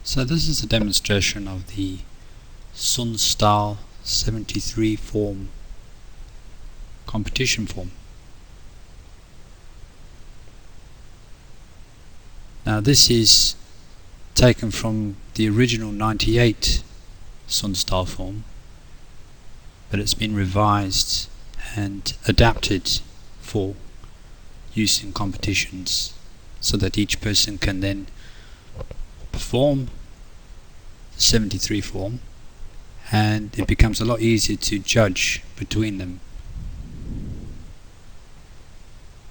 So this is a demonstration of the Sun Style 73 form competition form. Now this is taken from the original 98 Sun Style form, but it's been revised and adapted for use in competitions so that each person can then perform the 73 form, and it becomes a lot easier to judge between them.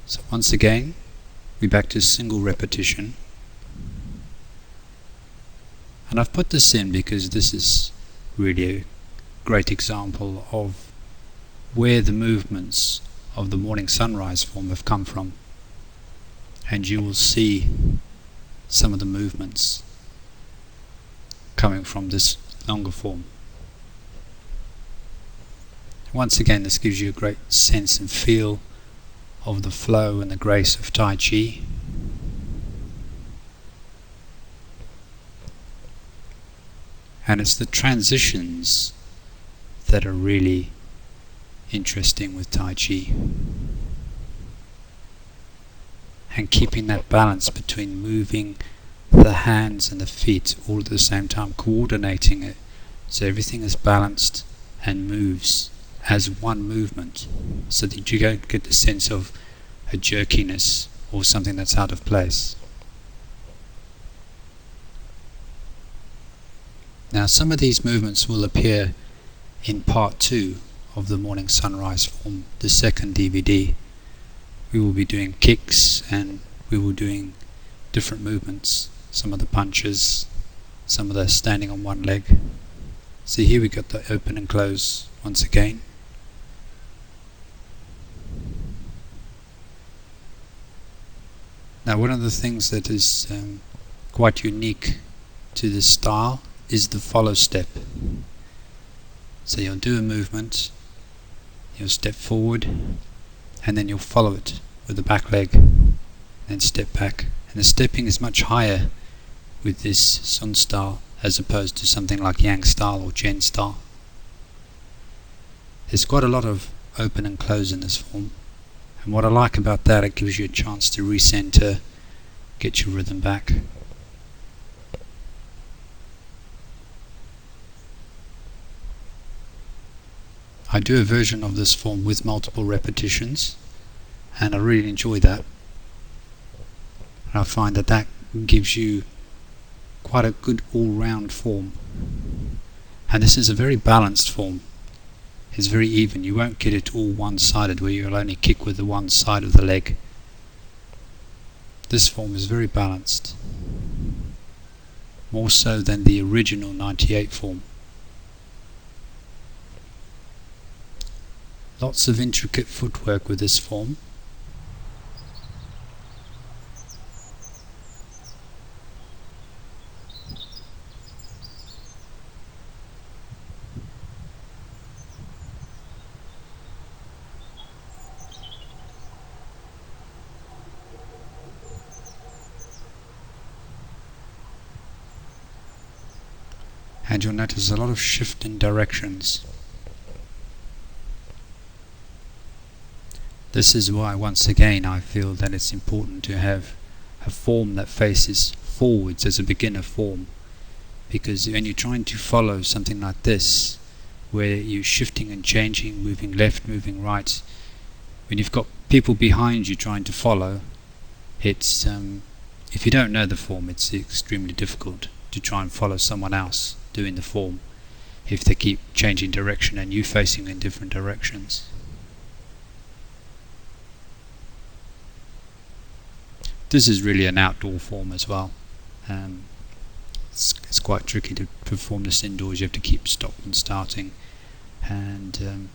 So once again, we're back to single repetition, and I've put this in because this is really a great example of where the movements of the morning sunrise form have come from, and you will see some of the movements coming from this longer form. Once again, this gives you a great sense and feel of the flow and the grace of Tai Chi. And it's the transitions that are really interesting with Tai Chi, and keeping that balance between moving the hands and the feet all at the same time, coordinating it so everything is balanced and moves as one movement, so that you don't get the sense of a jerkiness or something that's out of place. Now some of these movements will appear in part 2 of the morning sunrise form, the second DVD. We will be doing kicks, and we will be doing different movements, some of the punches, some of the standing on one leg. So here we got the open and close once again. Now one of the things that is quite unique to this style is the follow step. So you'll do a movement, you'll step forward, and then you'll follow it with the back leg, then step back. And the stepping is much higher with this Sun style as opposed to something like Yang style or Chen style. There's quite a lot of open and close in this form, and what I like about that, it gives you a chance to recenter, get your rhythm back. I do a version of this form with multiple repetitions, and I really enjoy that. And I find that that gives you quite a good all-round form. And this is a very balanced form. It's very even. You won't get it all one-sided where you'll only kick with the one side of the leg. This form is very balanced, more so than the original 98 form. Lots of intricate footwork with this form. And you'll notice a lot of shift in directions. This is why, once again, I feel that it's important to have a form that faces forwards as a beginner form, because when you're trying to follow something like this, where you're shifting and changing, moving left, moving right, when you've got people behind you trying to follow, it's if you don't know the form, it's extremely difficult to try and follow someone else doing the form if they keep changing direction and you facing in different directions. This is really an outdoor form as well. It's quite tricky to perform this indoors. You have to keep stopping and starting, and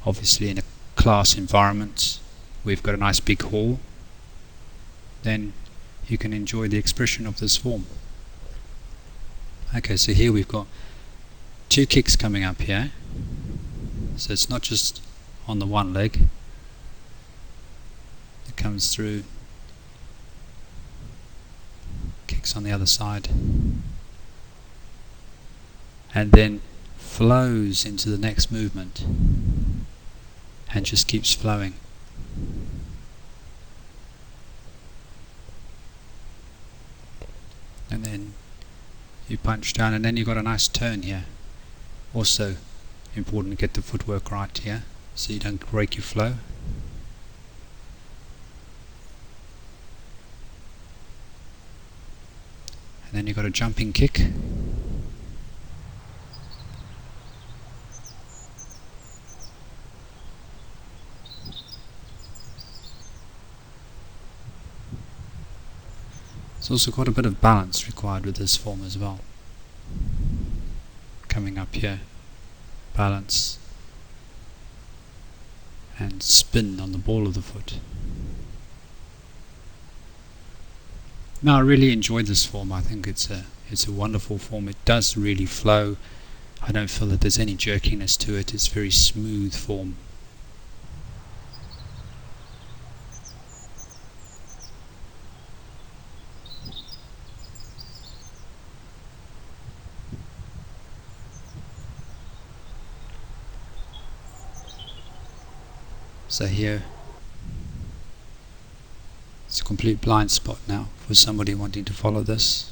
obviously in a class environment, we've got a nice big hall, then you can enjoy the expression of this form. Okay, so here we've got 2 kicks coming up here, so it's not just on the one leg, it comes through, kicks on the other side, and then flows into the next movement and just keeps flowing. And then you punch down, and then you've got a nice turn here. Also important to get the footwork right here so you don't break your flow. And then you've got a jumping kick. There's also quite a bit of balance required with this form as well. Coming up here, balance and spin on the ball of the foot. Now, I really enjoy this form. I think it's a wonderful form. It does really flow. I don't feel that there's any jerkiness to it. It's very smooth form. So here, it's a complete blind spot now for somebody wanting to follow this.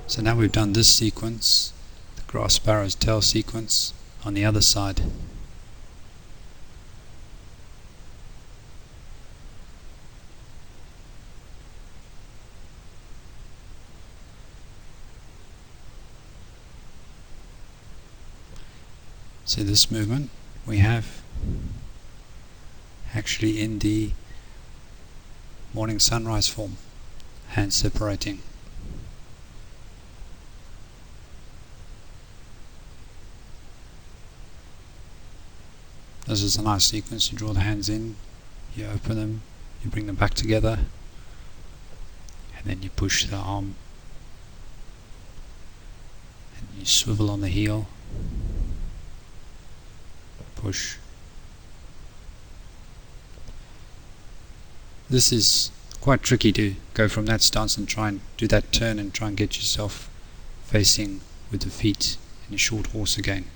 So now we've done this sequence, the grass sparrow's tail sequence, on the other side. So this movement we have actually in the morning sunrise form, hands separating. This is a nice sequence. You draw the hands in, you open them, you bring them back together, and then you push the arm and you swivel on the heel, push. This is quite tricky to go from that stance and try and do that turn and try and get yourself facing with the feet in a short horse again.